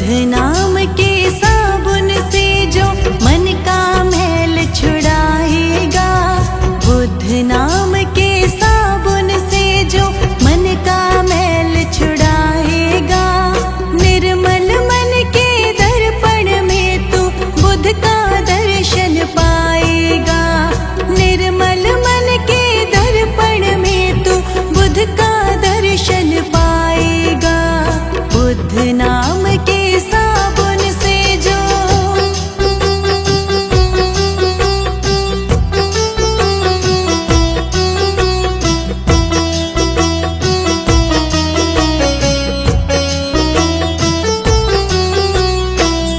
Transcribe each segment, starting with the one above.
नाम के साबुन से जो मन का मैल छुड़ाएगा, बुद्ध नाम के साबुन से जो मन का मैल छुड़ाएगा। निर्मल मन के दर्पण में तू बुद्ध का दर्शन पाएगा। निर्मल मन के दर्पण में तू बुद्ध का दर्शन पाएगा। बुद्ध नाम के साबुन से जो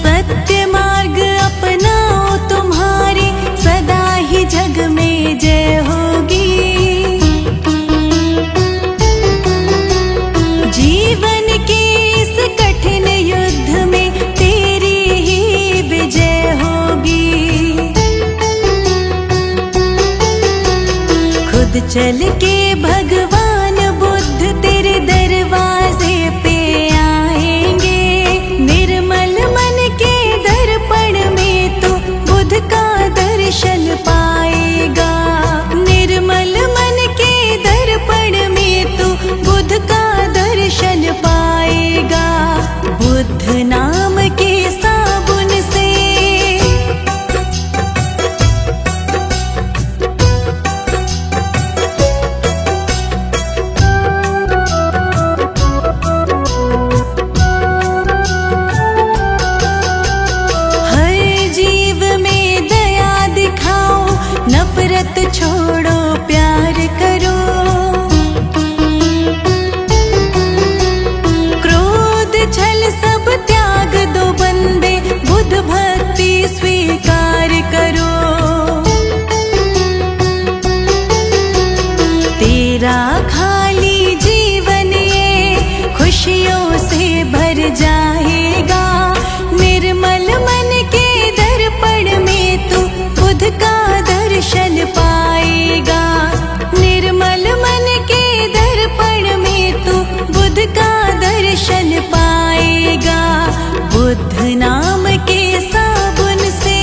सत्य मार्ग अपनाओ तुम्हारी सदा ही जग में जय होगी। जीवन के इस कठिन युद्ध में तेरी ही विजय होगी। खुद चल के भगवान बुद्ध तेरे दरवाजे पे आएंगे। निर्मल मन के दर्पण में तू बुद्ध का दर्शन पाएगा। निर्मल मन के दर्पण में तू बुद्ध का दर्शन पाएगा। बुद्ध नाम के साबुन से हर जीव में दया दिखाओ, नफरत छोड़ो प्यार करो। क्रोध छल सब त्याग दो बंदे, बुद्ध भक्ति स्वीकार करो। तेरा खाली जीवन ये खुशियों से भर जाएगा। निर्मल मन के दर्पण में तू बुद्ध का दर्शन पाएगा। निर्मल मन के दर्पण में तू बुद्ध का दर्शन पाएगा। बुद्ध नाम के साबुन से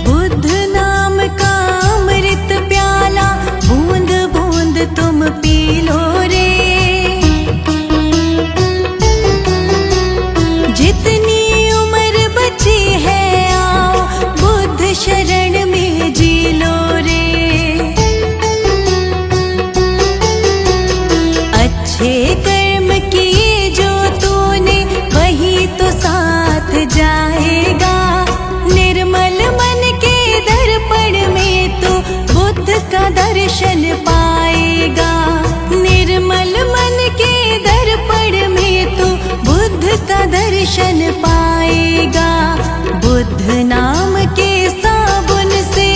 बुद्ध नाम का अमृत प्याला बूंद बूंद तुम पी लो रे। जितनी उम्र बची है आओ बुद्ध शरण में जी लो रे। अच्छे कर्म किए जो तूने वही तो साथ जाएगा। निर्मल मन के दर्पण में तू बुद्ध का दर्शन पाएगा। निर्मल मन के दर्पण में तू बुद्ध का दर्शन पाएगा। बुद्ध नाम के साबुन से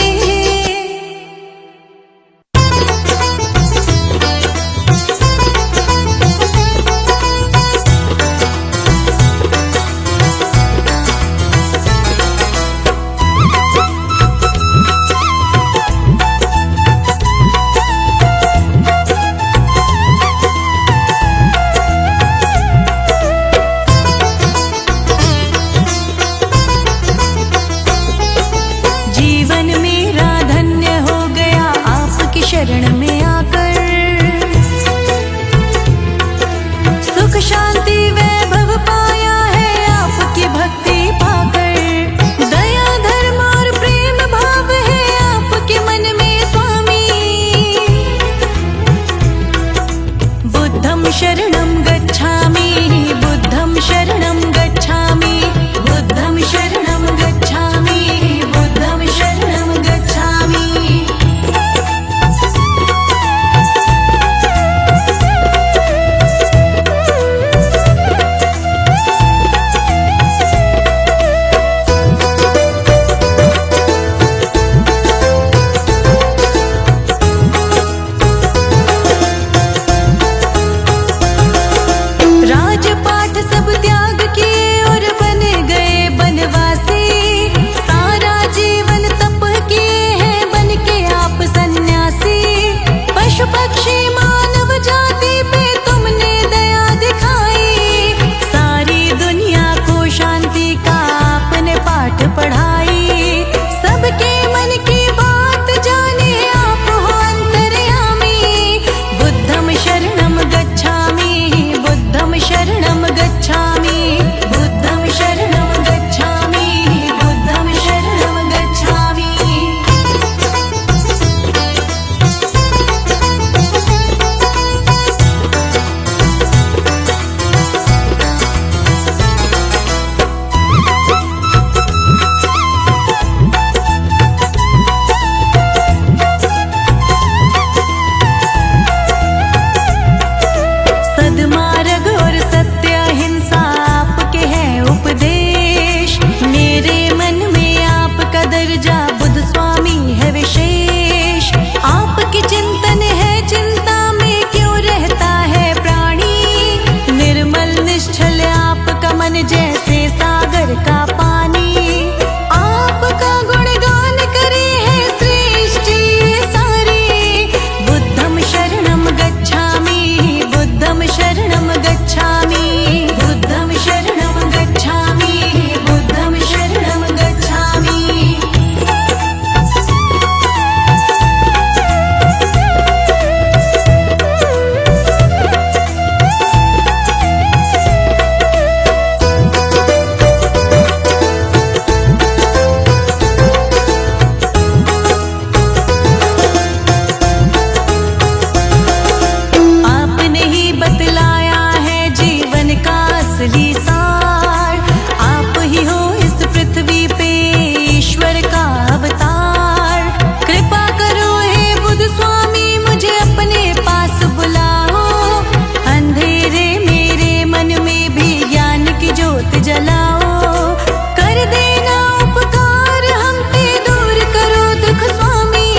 कर देना उपकार हम पे, दूर करो दुख स्वामी।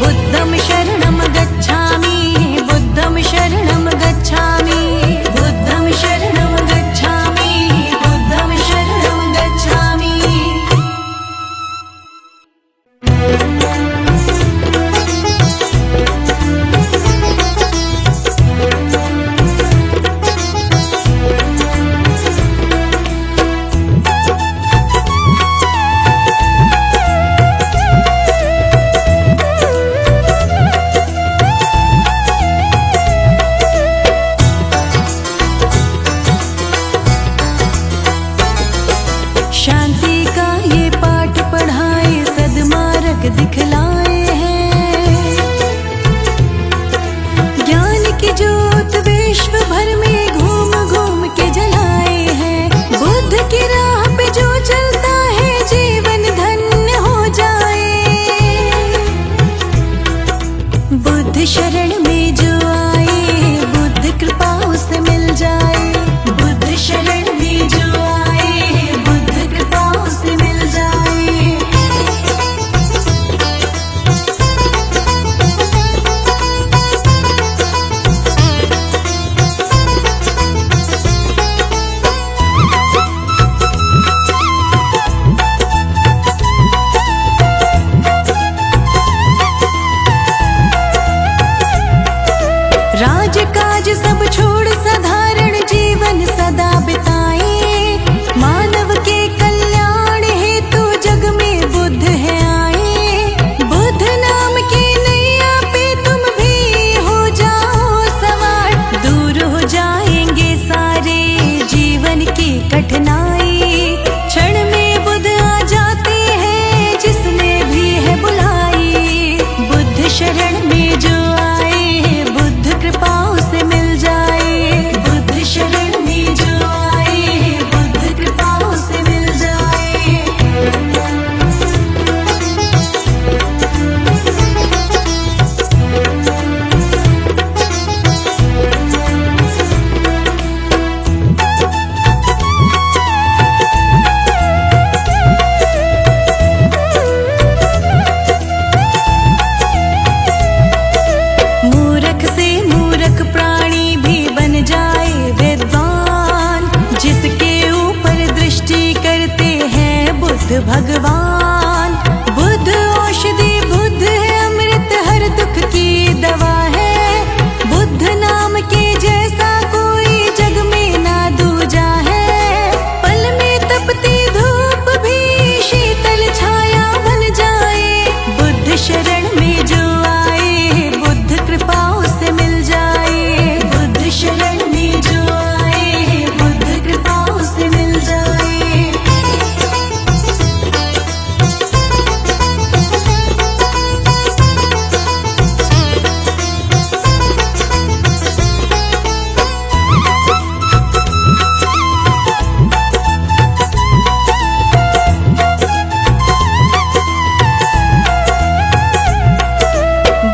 बुद्धं शरणं गच्छामि, बुद्धं शरणं गच्छामि, बुद्धं शरणं गच्छामि, बुद्धं शरणं गच्छामि। शांति का ये पाठ पढ़ाए, सद्मार्ग दिखलाए हैं। ज्ञान की ज्योत विश्व भर में घूम घूम के जलाए हैं। बुद्ध की राह पे जो चलता है जीवन धन्य हो जाए। बुद्ध शरण में जो आए, बुद्ध कृपा उसे मिल जाए। बुद्ध शरण में जो आए, बुद्ध कृपा उसे मिल जाए। राजकाज सब छोड़ साधारण जीवन सदा बिताए। मानव के कल्याण हेतु जग में बुद्ध है आए। बुद्ध नाम की नैया पे तुम भी हो जाओ सवार। दूर हो जाएंगे सारे जीवन की कठिनाई। क्षण में बुद्ध आ जाते हैं जिसने भी है बुलाई। बुद्ध शरण में जो आए, बुद्ध कृपा उसे मिल जाए। बुद्ध शरण में जो आए, बुद्ध कृपा उसे मिल जाए। मूर्ख से मूर्ख प्राणी भी बन जाए विद्वान। जिसके ऊपर दृष्टि करते हैं बुद्ध भगवान। बुद्ध औषधि, बुद्ध है अमृत, हर दुख की दवा है। बुद्ध नाम के जैसा कोई जग में ना दूजा है। पल में तपती धूप भी शीतल छाया बन जाए। बुद्ध शरण में जो आए, बुद्ध कृपा उसे मिल जाए। बुद्ध शरण में जो आए, बुद्ध कृपा उसे मिल जाए।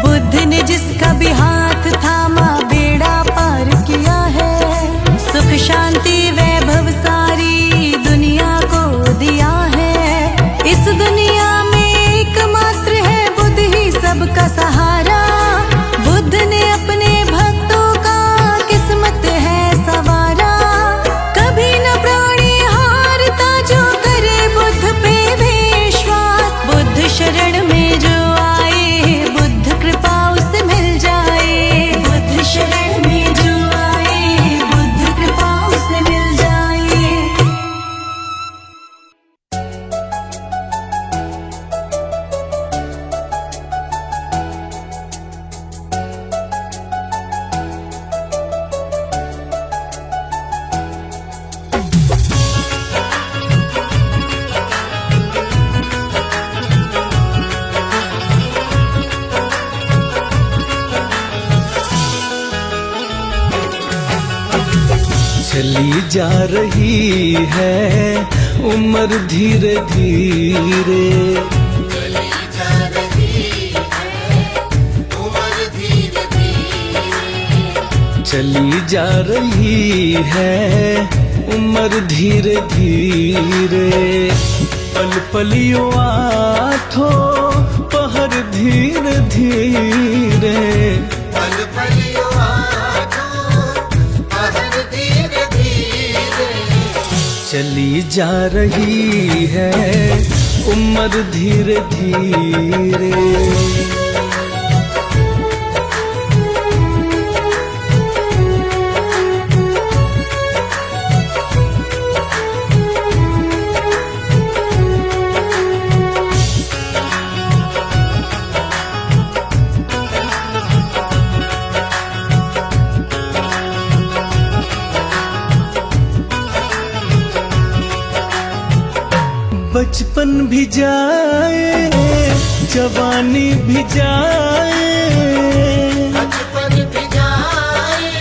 बुद्ध ने जिसका भी हाथ थामा, बेड़ा पार किया है। सुख शांति वैभव सारी दुनिया को दिया है। इस दुनिया में एकमात्र है बुद्ध ही सबका सहारा। बुद्ध ने अपने भक्तों का किस्मत है सवारा। कभी न प्राणी हारता जो करे बुद्ध पे विश्वास। बुद्ध शरण में जो आए, बुद्ध कृपा उसे मिल जाए। बुद्ध शरण में जो आए, बुद्ध कृपा उसे मिल जाए। चली जा रही है उम्र धीरे धीरे, चली जा रही है उम्र धीरे धीरे, चली जा रही है उम्र धीरे धीरे। पल पलियो आठो पहर धीरे धीरे। पल पलियो आठो पहर धीरे धीरे। चली जा रही है उम्र धीरे धीरे। बचपन भी जाए जवानी भी जाए। बचपन भी जाए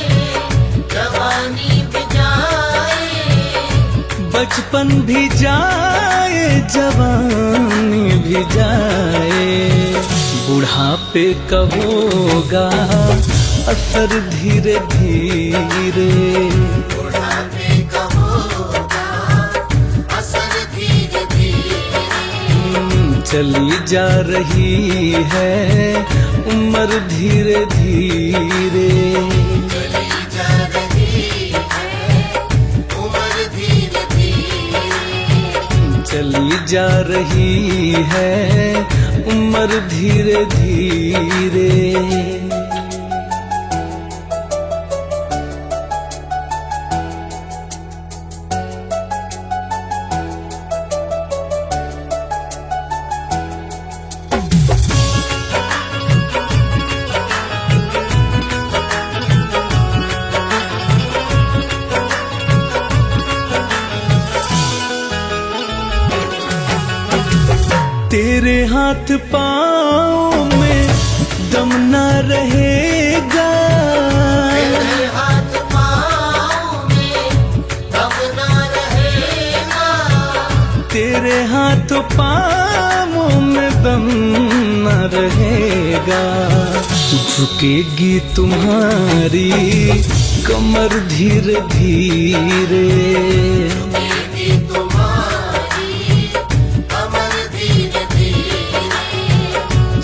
जवानी भी जाए। बचपन भी जाए जवानी भी जाए। बुढ़ापे का होगा असर धीरे धीरे। बुढ़ापे का होगा असर धीरे धीरे। चली जा रही है उम्र धीरे धीरे। चली जा रही है उम्र धीरे धीरे। चली जा रही है उम्र धीरे धीरे। तेरे हाथ पाँव में दम न रहेगा। तेरे हाथ पाँव में दम न रहेगा। तेरे हाथ पाँव में दम न रहेगा। झुकेगी तुम्हारी कमर धीरे धीरे। झुकेगी तुम्हारी कमर धीरे धीरे।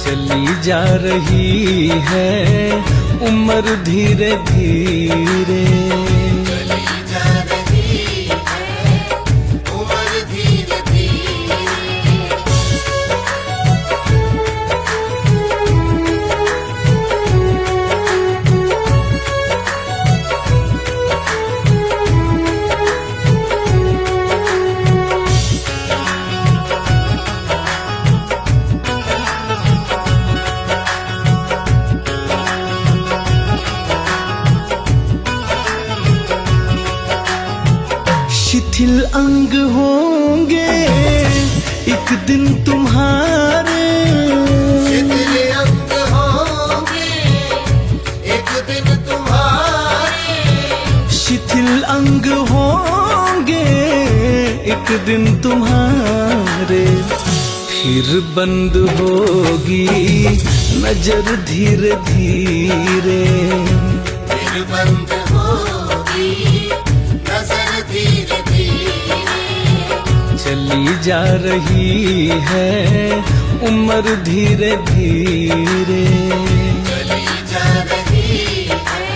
चली जा रही है उम्र धीरे धीरे। चली जा रही है उम्र धीरे धीरे। शिथिल अंग होंगे एक दिन तुम्हारे। शिथिल अंग होंगे एक दिन तुम्हारे। शिथिल अंग होंगे एक दिन तुम्हारे। फिर बंद होगी नजर धीरे धीरे। फिर बंद होगी नजर धीरे धीरे। चली जा रही है उम्र धीरे धीरे। चली जा रही है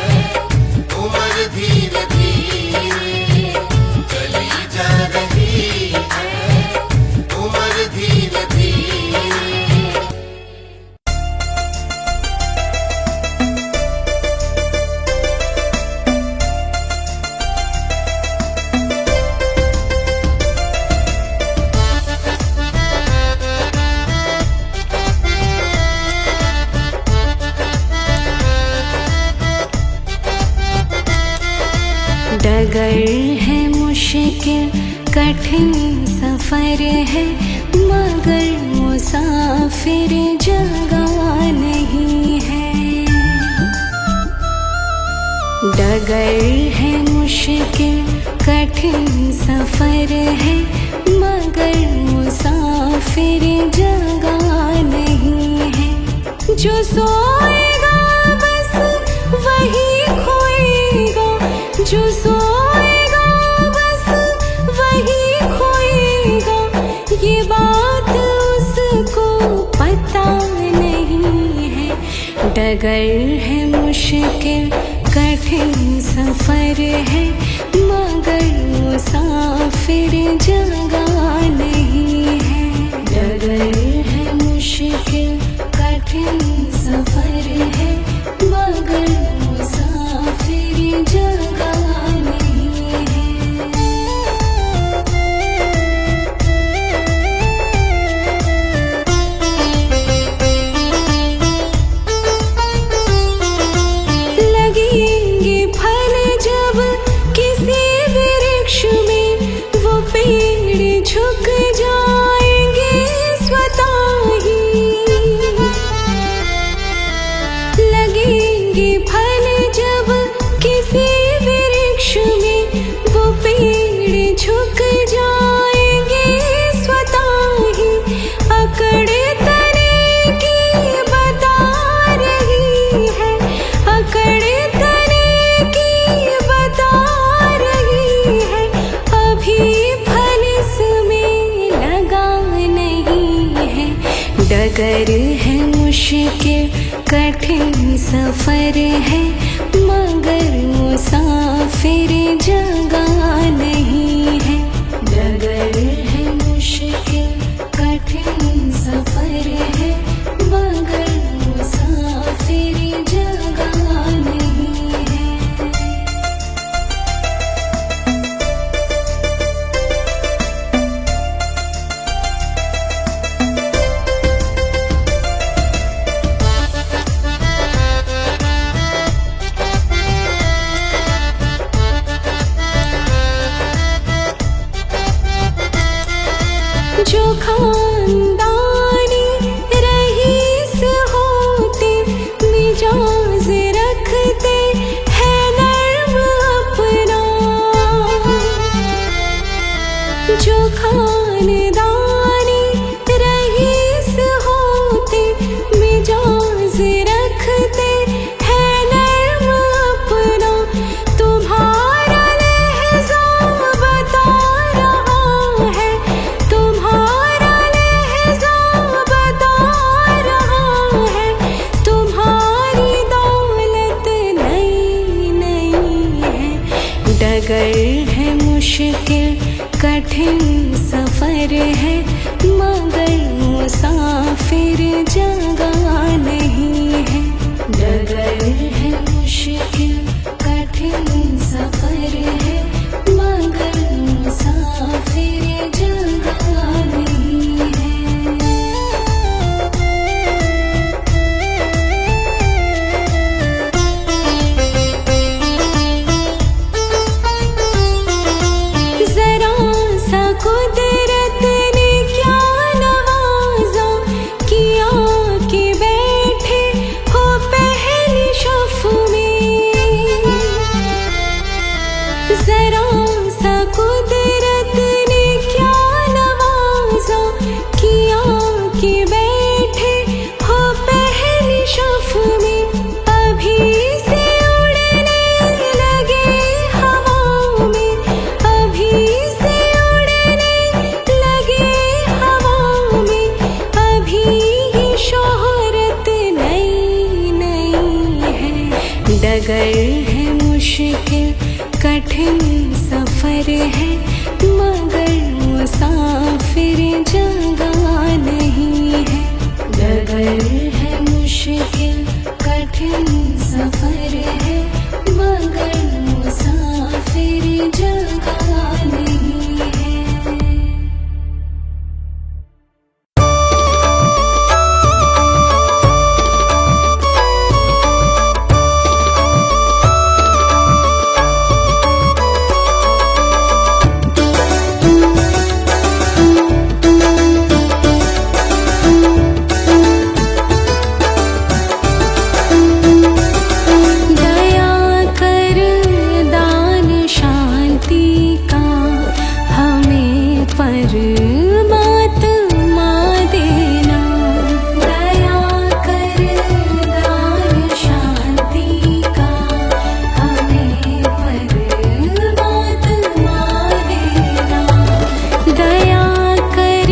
उम्र धीरे धीरे। चली जा रही है उम्र धीरे धीरे। डगर है मुश्किल कठिन सफर है, मगर मुसाफिर जगह नहीं है। डगर है मुश्किल कठिन सफर है, मगर मुसाफिर जगह नहीं है। जो सोएगा बस वही खोएगा, जो सोएगा बस ये बात उसको पता नहीं है। डगर है मुश्किल कठिन सफर है, मगर मुसाफिर जगह नहीं है। डगर है मुश्किल कठिन सफर है, मगर मुसाफिर जगह नहीं है। लगेंगे फल जब किसी वृक्ष में, वो पेड़ झुक जाएंगे स्वतः ही। लगेंगे फल जब किसी वृक्ष में, वो पेड़ झुक जाएंगे स्वतः ही। अकड़े तने की बता रही है, अकड़े तने की बता रही है। अभी फल इसमें लगा नहीं है। डगर है मुश्किल कठिन सफर है, मगर मुसाफिर जगह नहीं है। डगर है मुश्किल कठिन सफर है, मगर मुसाफिर जगह नहीं है। जो खानदानी रईस होते, मिजाज रखते हैं नर्म अपना। जो खानदानी रईस होते, मिजाज रखते हैं नर्म अपना। तुम्हारा लहज़ा बता रहा है, तुम्हारा लहज़ा बता रहा है। तुम्हारी दौलत नई नई है। डगर है मुश्किल कठिन सफर है, मगर मुसाफिर जगह नहीं है। डगर है मुश्किल कठिन सफर है, मगर मुसाफिर जगह नहीं है। जरा सा कुदरत ने क्या नवाजा किया कि बैठे हो पहली शफ़ में। जरा सा कुदरत ने क्या नवाजा किया कि बैठे हो पहली शफ़ में। अभी से उड़ने लगे हवा में, अभी से उड़ने लगे हवा में। अभी ही शोहरत नई नई है। डगर है मुश्किल कठिन सफर है, मगर मुसाफिर जगह नहीं है। डगर है मुश्किल कठिन सफर है, मगर मुसाफिर जगह नहीं है। कर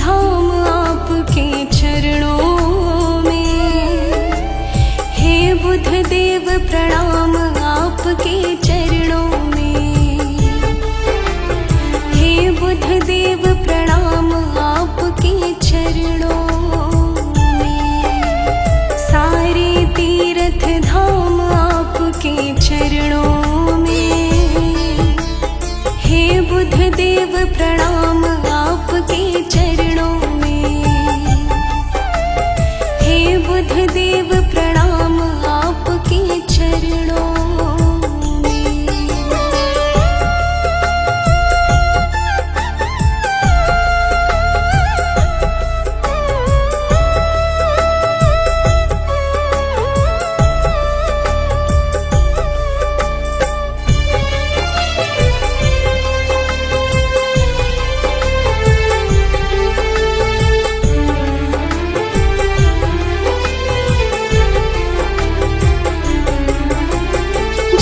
धाम आपके चरणों में। हे बुद्ध देव प्रणाम आपके चरणों में। हे बुद्ध देव प्रणाम आपके चरणों में। सारे तीर्थ धाम आपके चरणों में। हे बुद्ध देव प्रणाम आपके चरणों में। हे बुद्ध देव प्रणाम आपके चरणों में।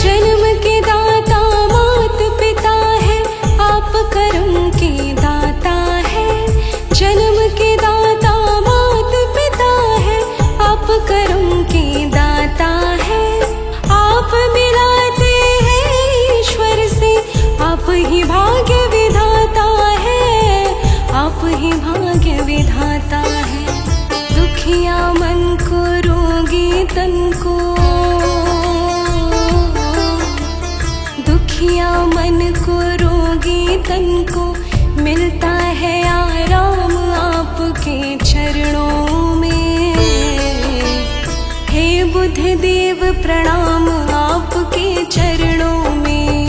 जन्म के दाता मात पिता है, आप कर्म के दाता है। जन्म के दाता मात पिता है, आप कर्म के दाता है। आप मिलाते हैं ईश्वर से, आप ही भाग्य विधाता है। आप ही भाग्य विधाता है। दुखिया मन को रोगी तन को, दुखिया मन को रोगी तन को मिलता है आराम आपके चरणों में। हे बुद्ध देव प्रणाम आपके चरणों में।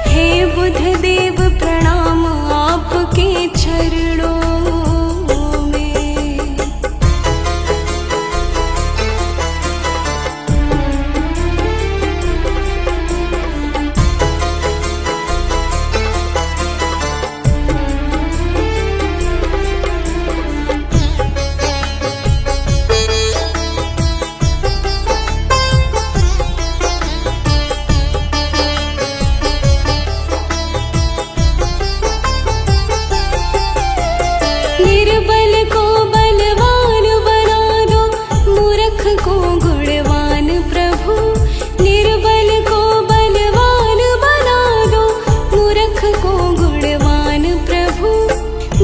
हे बुद्ध देव प्रणाम आपके चरणों में। निर्बल को बलवान बना दो, मूर्ख को गुणवान प्रभु। निर्बल को बलवान बना दो, मूर्ख को गुणवान प्रभु।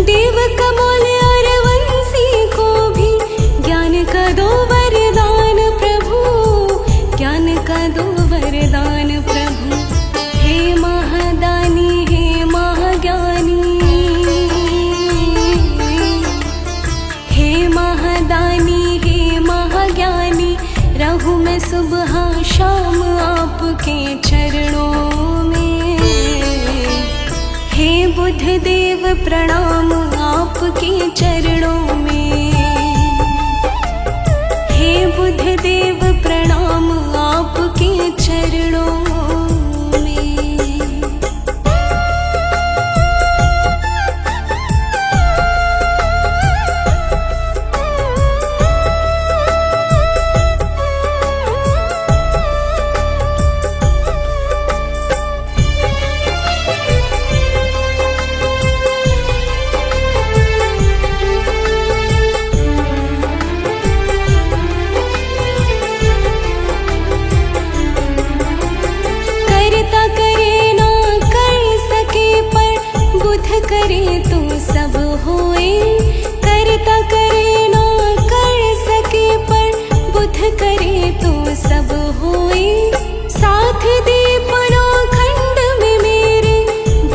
देव कमल और वंशी को भी ज्ञान का दो वरदान प्रभु। ज्ञान का दो वरदान प्रभु। हे महादानी हे महाज्ञानी, हे महादानी हे महाज्ञानी, रहूं मैं सुबह शाम आपके चरणों में। हे बुद्ध देव प्रणाम आपके चरणों में। हे बुद्ध देव प्रणाम आपके चरणों में। करता करे ना कर सके, पर बुद्ध करे तो सब होए। करता करे ना कर सके, पर बुद्ध करे तो सब होए। साथ दे पराखंड में मेरे,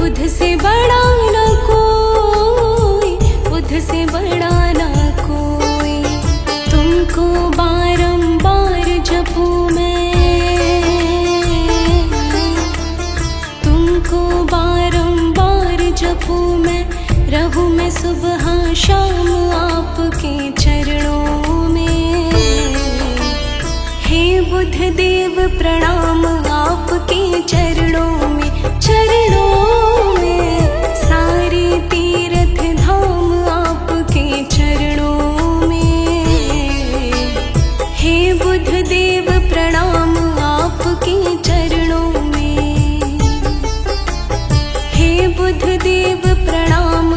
बुद्ध से बड़ा ना कोई। बुद्ध से बड़ा ना कोई। तुमको बारंबार जपूं मैं, तुमको बारंबार जपूं मैं। रहूं मैं सुबह शाम आपके चरणों में। हे बुद्ध देव प्रणाम आपके चरणों में। चरणों में सारे तीर्थ धाम आपके चरणों में। हे बुद्ध देव प्रणाम आपके चरणों में। हे बुद्ध देव प्रणाम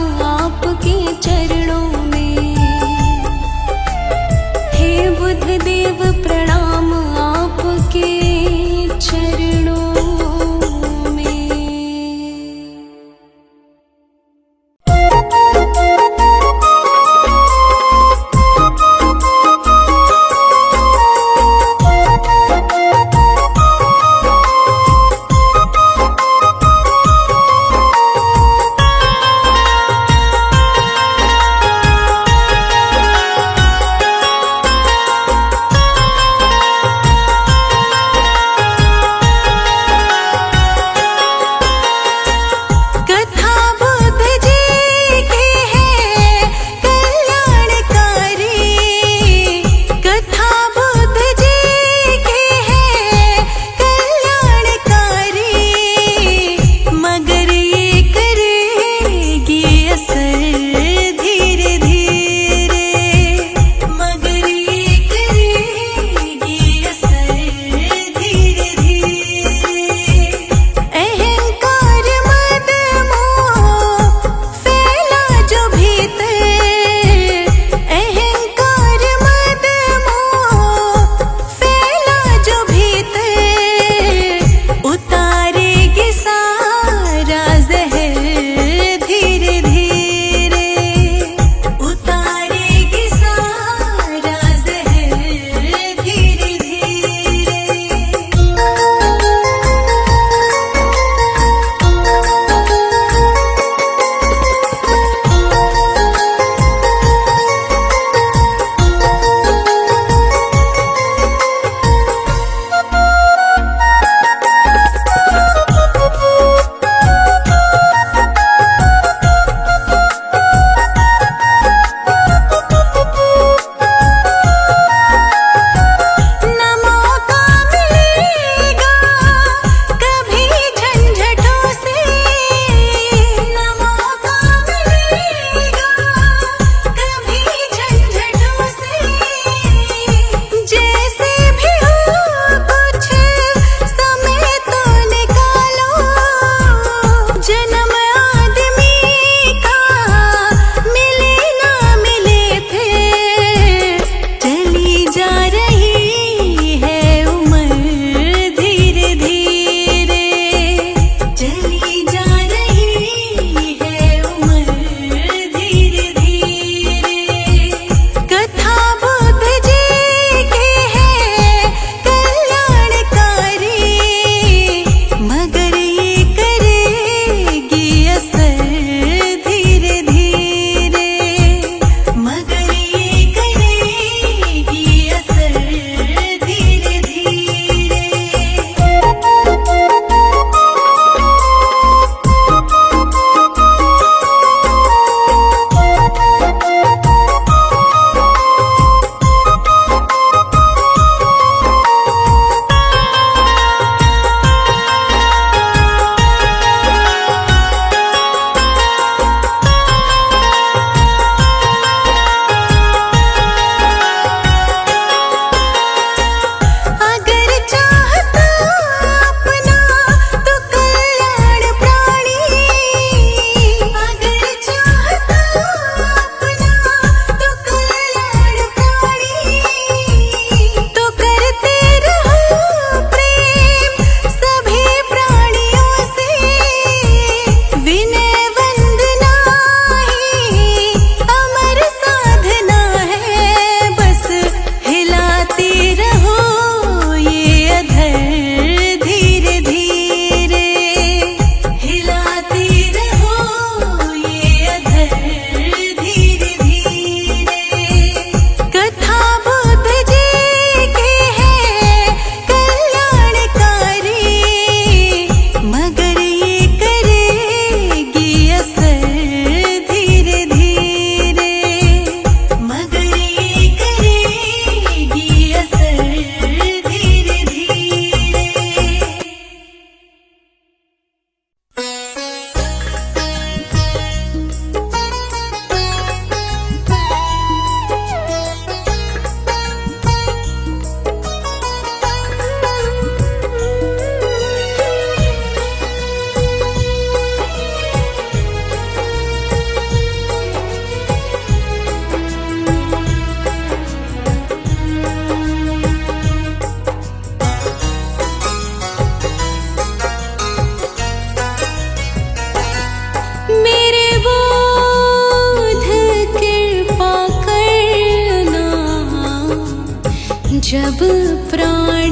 जब प्राण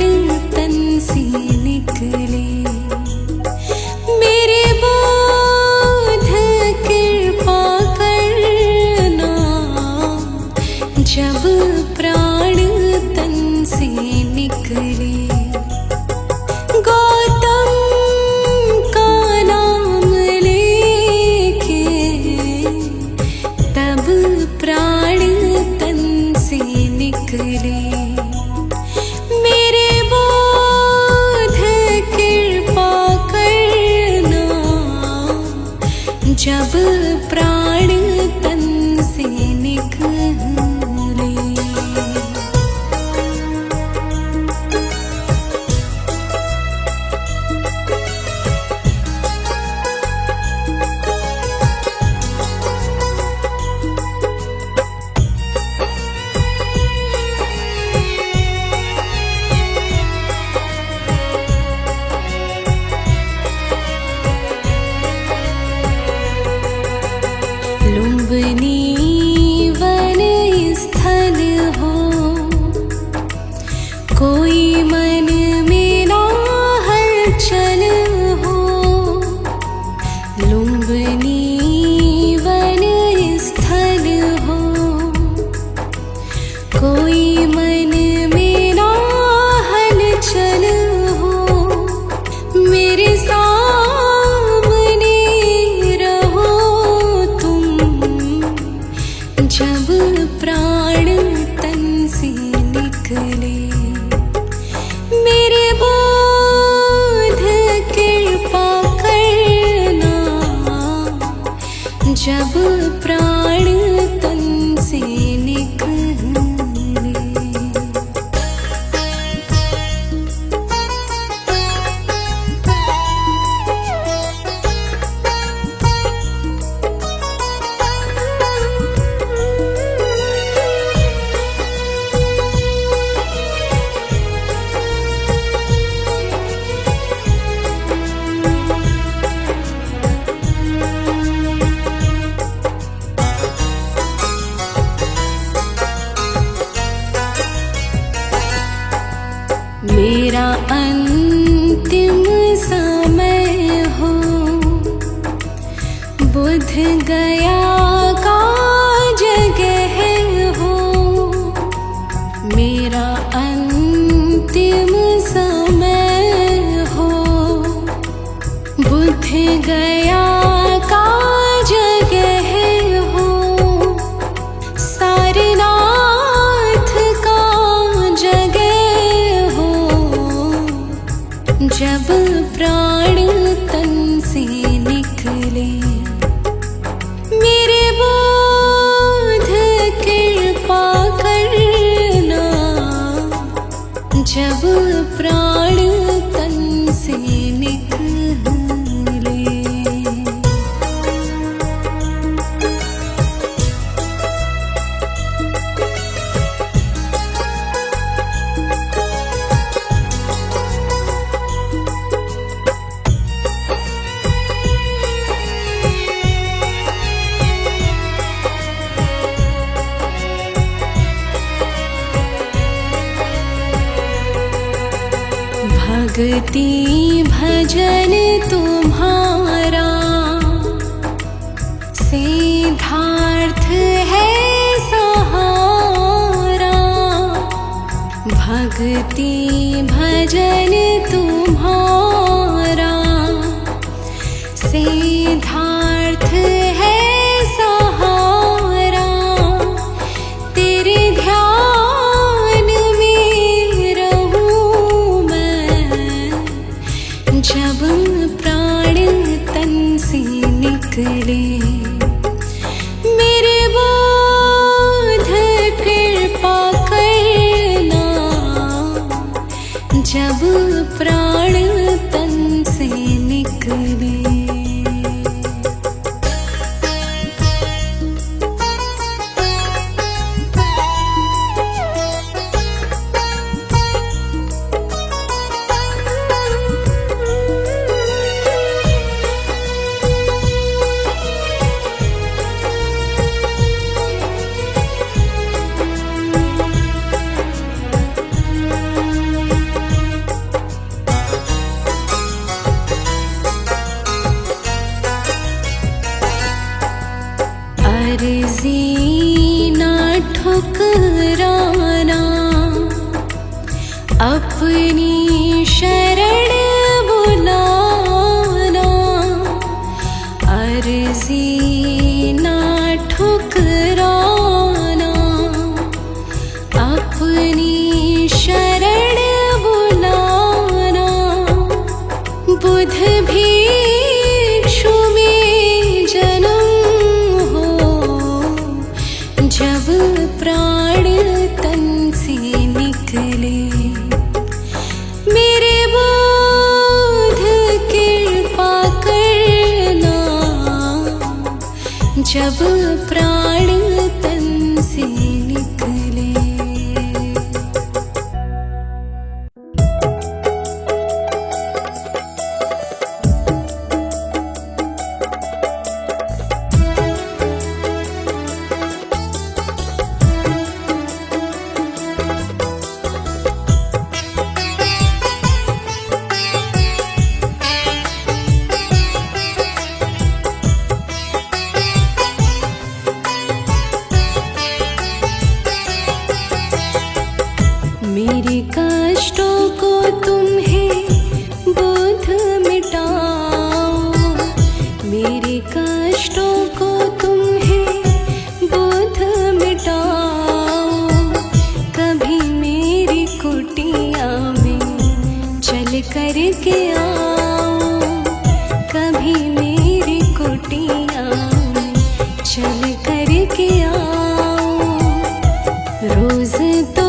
तन से निकले, मेरे बोध कृपा करना। जब प्राण तन से निकले, गौतम का नाम लेके, तब प्राण तन से निकले। मेरे बोध कृपा करना, जब प्राण तन से निकले। लुम्बिनी वन स्थल हो, कोई मन में ना हलचल हो। लुम्बिनी वन स्थल हो, कोई मन में ना हलचल हो। मेरे सामने रहो तुम, जब प्राण तन से निकले। मेरे बोध कृपा करना, जब प्राण तन से निकले। मेरा अंतिम समय हो, बुध गया का जगह हो। मेरा अंतिम समय हो, बुध गया का जगह हो। सारनाथ का जगह हो, जब प्राण तन से निकले। मेरे बोध कृपा करना, जब प्राण तन से निकले। भक्ति भजन तुम्हारा सिद्धार्थ है सहारा। भक्ति भजन तुम्हारा सिद्धार्थ है सहारा। तेरे ध्यान में रहूं मैं, जब प्राण तन से निकले। मेरे बोध कृपा करना, जब प्राण तन से निकले। अपनी शरण बुलाना, अर्जी ना ठुकराना। अपनी शरण बुलाना, बुध भिक्षु में जन्म हो, जब प्राण तन से निकले। मेरे बुध कृपा करना, जब प्राण तन से निकले। मेरे कष्टों को तुम्हें बुध मिटाओ, मेरे कष्टों को तुम्हें बुध मिटाओ। कभी मेरी कुटिया में चल कर के आओ, कभी मेरी कुटिया में चल कर के आओ। रोज तो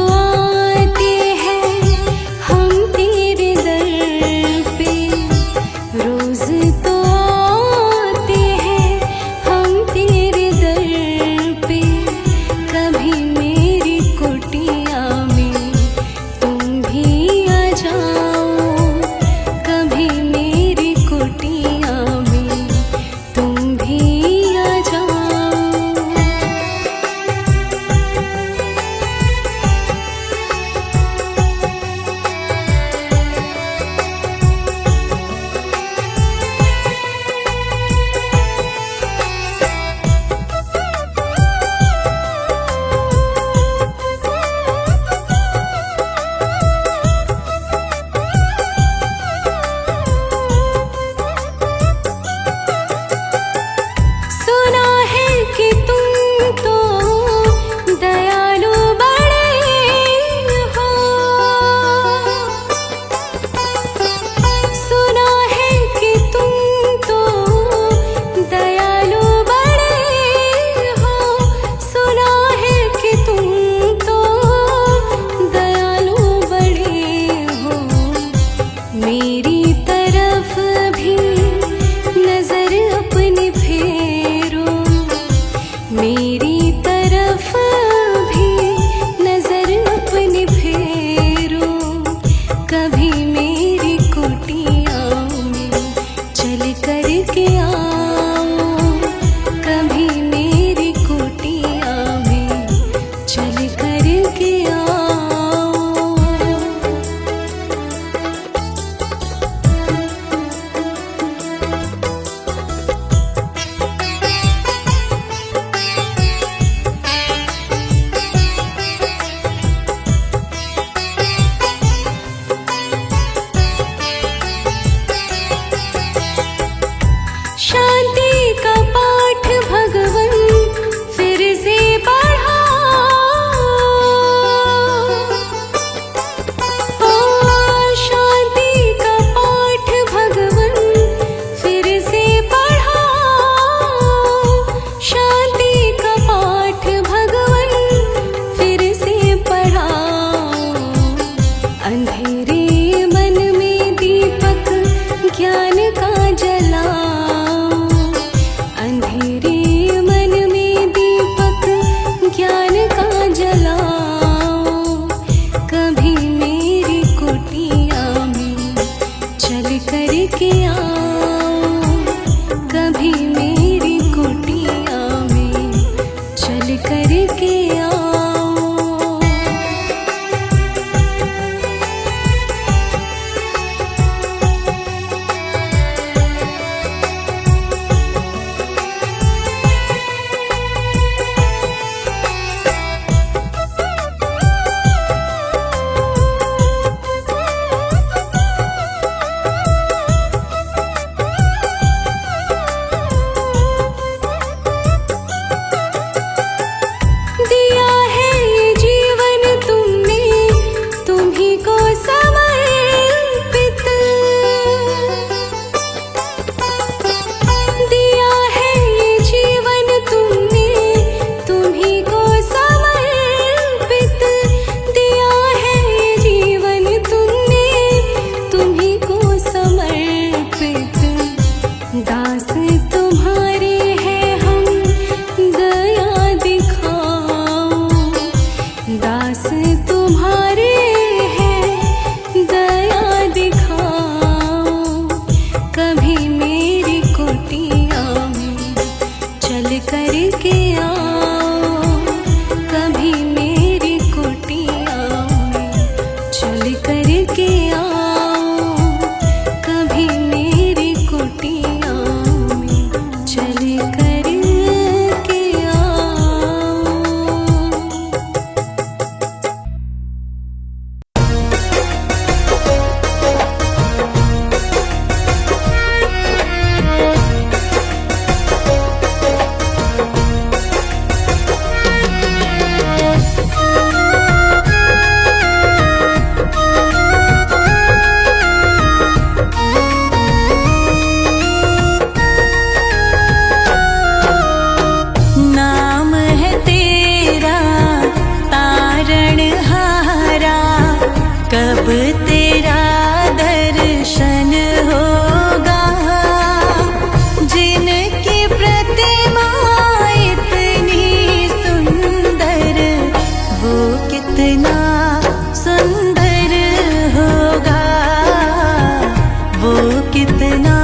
वो कितना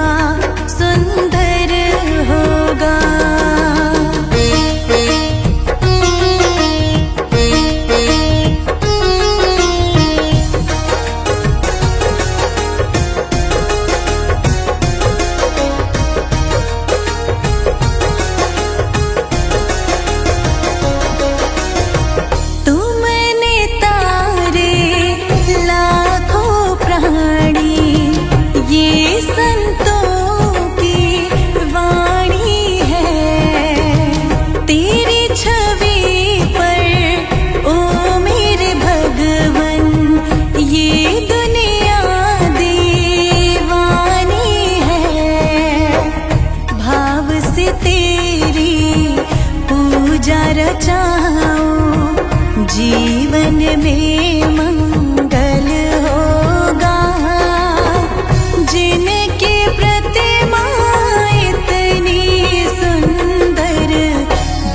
सुंदर होगा। तुमने तारे लाखों प्राणी ये संतों की वाणी है। तेरी छवि पर ओ मेरे भगवन ये दुनिया दीवानी है। भाव से तेरी पूजा रचाऊं, जीवन में मंगल होगा। जिनकी प्रतिमा इतनी सुंदर,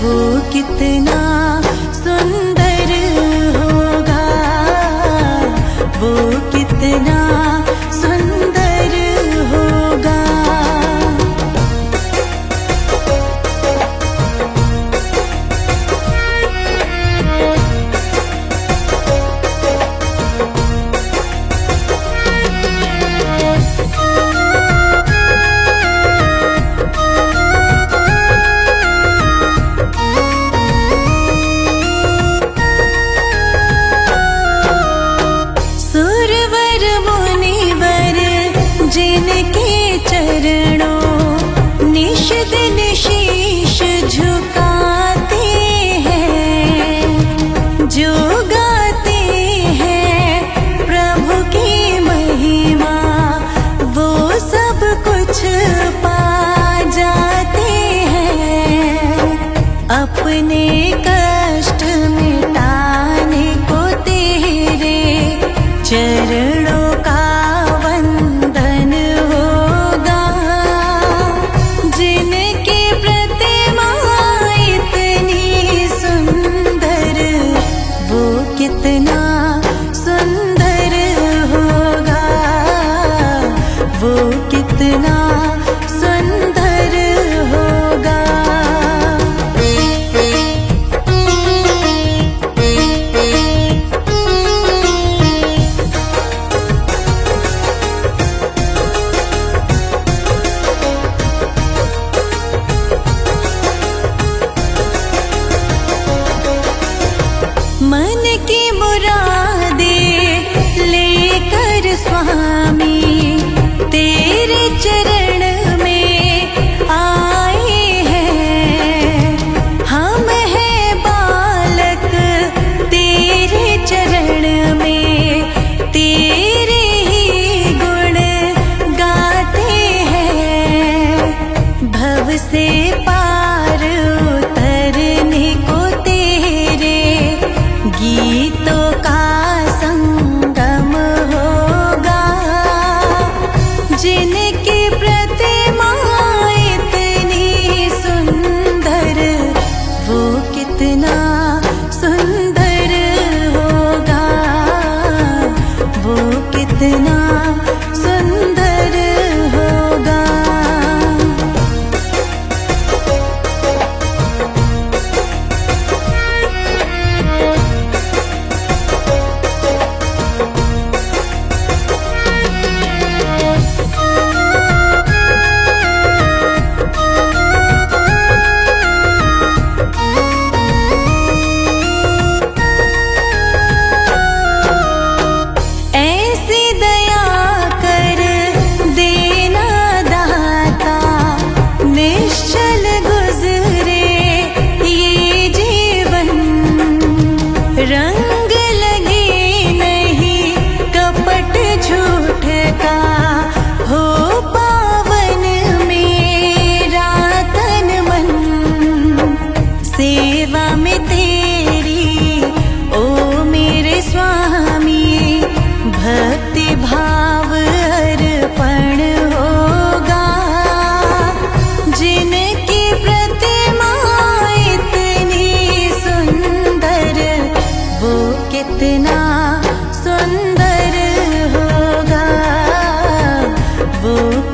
वो कितना सुंदर होगा। वो कितना सुंदर होगा। सुरवर मुनिवर जिनके चरणों निश दिन शीश झुकाते हैं, जो गाते हैं प्रभु की महिमा, वो सब कुछ पा जाते हैं। अपने कष्ट मिटाने को तेरे चरणों का वंदन होगा। जिनकी प्रतिमा इतनी सुंदर, वो कितना सुंदर होगा। वो कितना सुंदर होगा। मन की मुरादें लेकर स्वामी तेरे चरण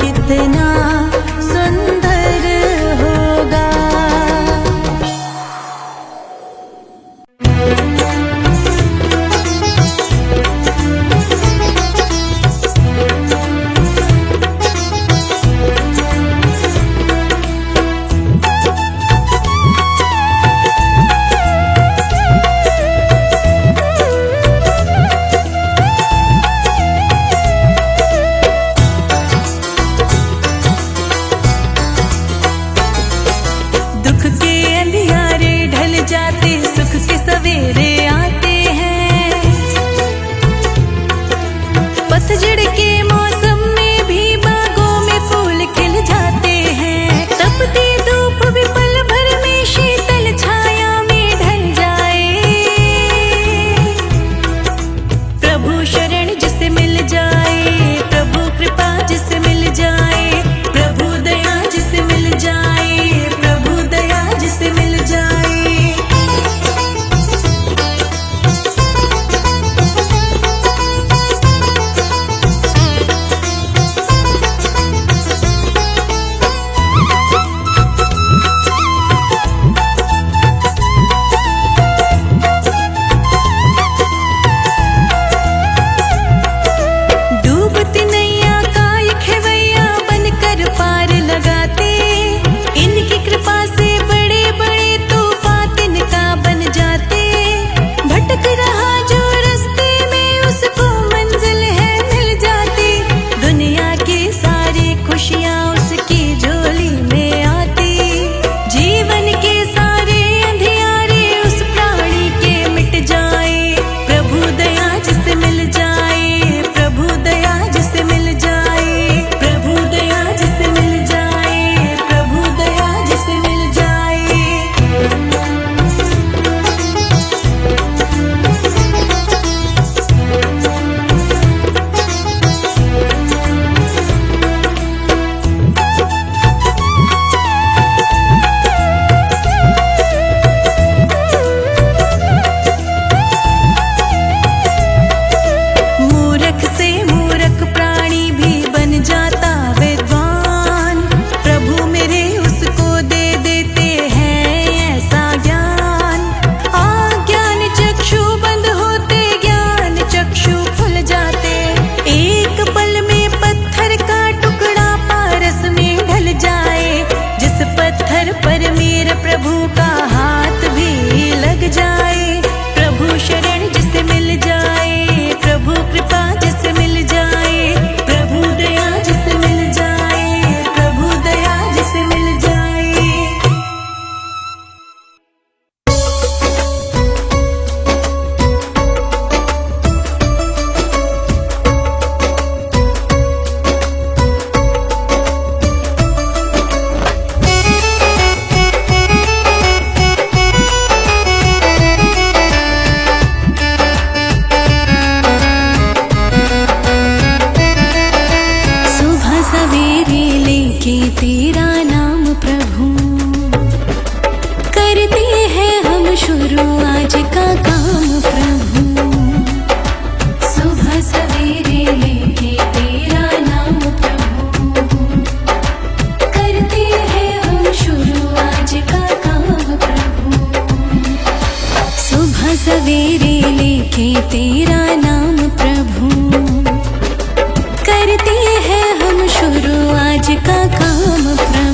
कितना सुंदर होगा। दुख के अंधियारे ढल जाते, सुख के सवेरे आते हैं। पतझड़ के मौसम में भी बागों में फूल खिल जाते हैं। तपती धूप भी पल भर में शीतल छाया में ढल जाए। प्रभु शरण जिसे मिल जाए, प्रभु कृपा जिसे मिल जाए, प्रभु दया जिसे मिल जाए, प्रभु दया जिसे मिल जाए। डूबती नैया का ये खेवैया बनकर पार लगाते। इनकी कृपा से बड़े बड़े तूफान तिनका बन जाते। भटक रहा जो रास्ते में उसको मंजिल है मिल जाती। दुनिया की सारी खुशियाँ उसकी झोली में आती। जीवन के सारे अंधियारे उस प्राणी के मिट जाए। प्रभु दया जिसे मिल जाए, प्रभु दया जिसे मिल जाए, प्रभु दया जिसे मिल जाए, प्रभु दया जिसे मिल जाए। मूर्ख से मूर्ख प्राणी भी बन जाता विद्वान। प्रभु मेरे उसको दे देते हैं ऐसा ज्ञान। अज्ञान चक्षु बंद होते, ज्ञान चक्षु खुल जाते। एक पल में पत्थर का टुकड़ा पारस में ढल जाए। जिस पत्थर पर मेरे प्रभु का हाथ भी लग जाए। प्रभु शरण जिसे मिल जाए, प्रभु कृपा जिसे मिल जाए, प्रभु दया जिसे मिल जाए, प्रभु दया जिसे मिल जाए। सुबह सवेरे लेके तेरा नाम प्रभु, करते हैं हम शुरू आज का काम प्रभु। सुबह सवेरे लेके तेरा नाम प्रभु, करते हैं हम शुरू आज का काम प्रभु। सुबह सवेरे लेके तेरा नाम प्रभु, करते हैं हम शुरू आज का काम प्रभु।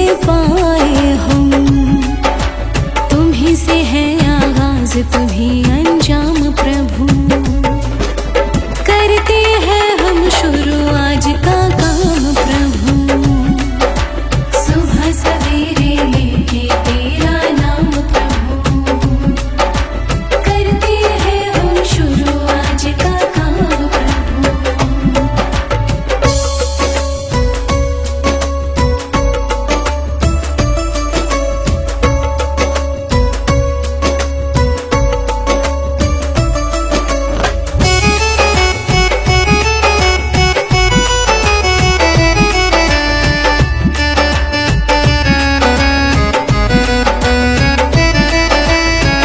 से पाए हम। तुम्हीं से है आगाज तुम्हीं अंजाम प्रभु। करते हैं हम शुरू आज का काम प्रभु। सुबह सवेरे लेके तेरा नाम प्रभु। करते हैं हम शुरू आज का काम प्रभु।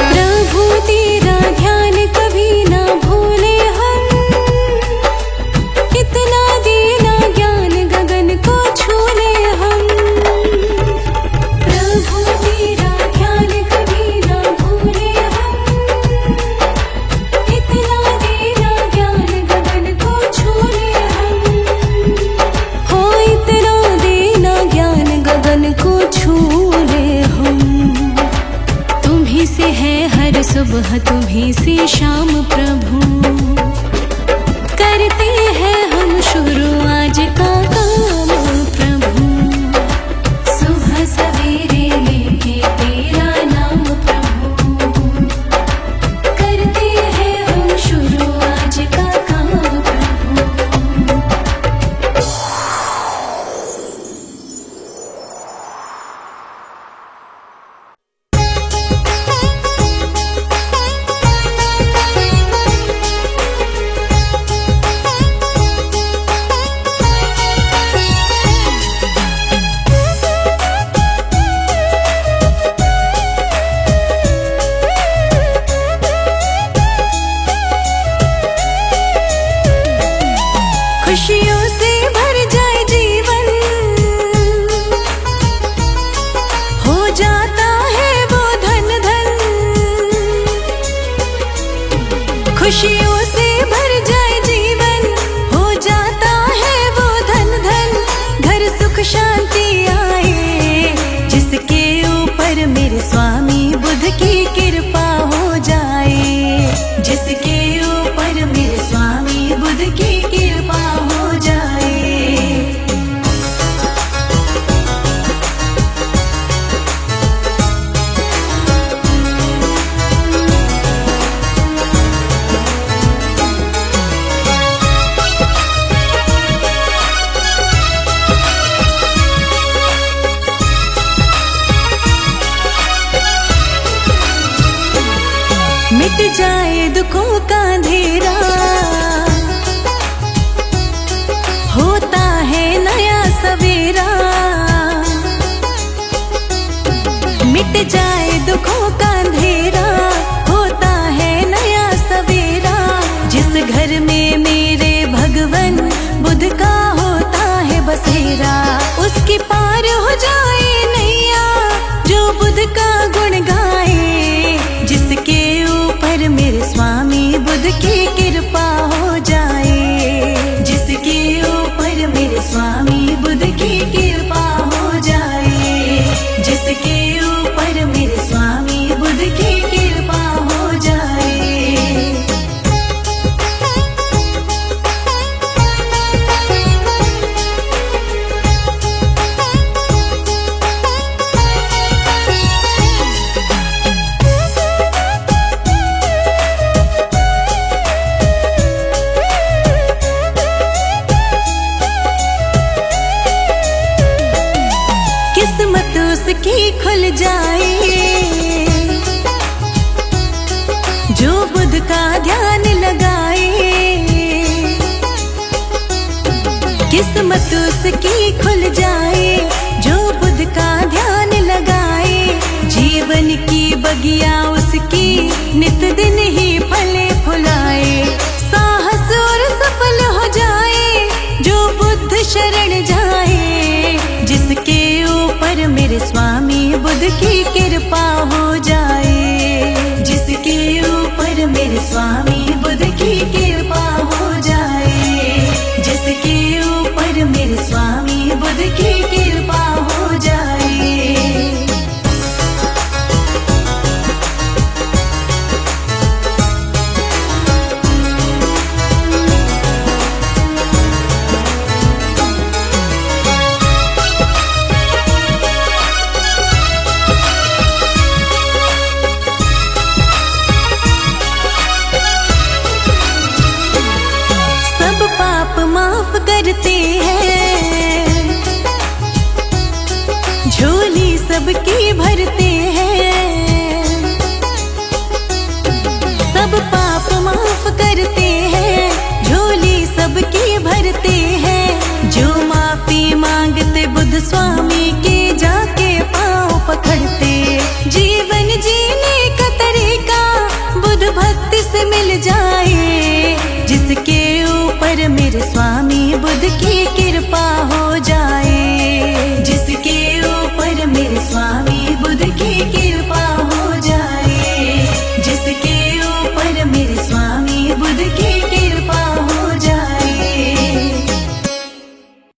प्रभु तेरा ध्यान कभी ना भूले हम। कितना देना ज्ञान गगन को छू ले हम। प्रभु तेरा ध्यान कभी ना भूले हम। कितना देना ज्ञान गगन को छू ले हम। हो इतना देना ज्ञान गगन को छू ले हम। तुम्हीं से है हर सुबह तुम्हीं से शाम प्रभु। करते हैं हम शुरू आज का काम प्रभु। सुबह सवेरे लेके तेरा नाम प्रभु। करते हैं हम शुरू आज का काम प्रभु। खुशियों से भर जाए जीवन। हो जाता है वो धन धन। खुशियों से भर जाए जीवन। हो जाता है वो धन धन। घर सुख शांति आए जिसके ऊपर मेरे स्वामी बुद्ध की कृपा हो जाए। जिसके ऊपर मेरे स्वामी बुद्ध की कृपा हो जाए। मिट जाए दुखों का अंधेरा। होता है नया सवेरा। मिट जाए दुखों का अंधेरा। होता है नया सवेरा। जिस घर में मेरे भगवन बुद्ध का होता है बसेरा। उसकी पार हो जाए नैया जो बुद्ध का गुण गाए। जिसके ऊपर मेरे स्वामी बुद्ध की कृपा हो जाए। जिसके ऊपर मेरे स्वामी बुद्ध की कृपा हो जाए। जिसके ऊपर मेरे स्वामी बुद्ध की कृपा हो जाए। किस्मत उसकी खुल जाए जो बुद्ध का ध्यान लगाए। किस्मत उसकी खुल जाए जो बुद्ध का ध्यान लगाए। जीवन की बगिया उसकी नित दिन ही फले फुलाए। साहस और सफल हो जाए जो बुद्ध शरण जाए। जिसके ऊपर मेरे स्वामी बुद्ध की कृपा हो जाए। जिसके ऊपर मेरे स्वामी बुद्ध की कृपा हो जाए। जिसके ऊपर मेरे स्वामी बुद्ध की कृपा हो जाए। करते हैं।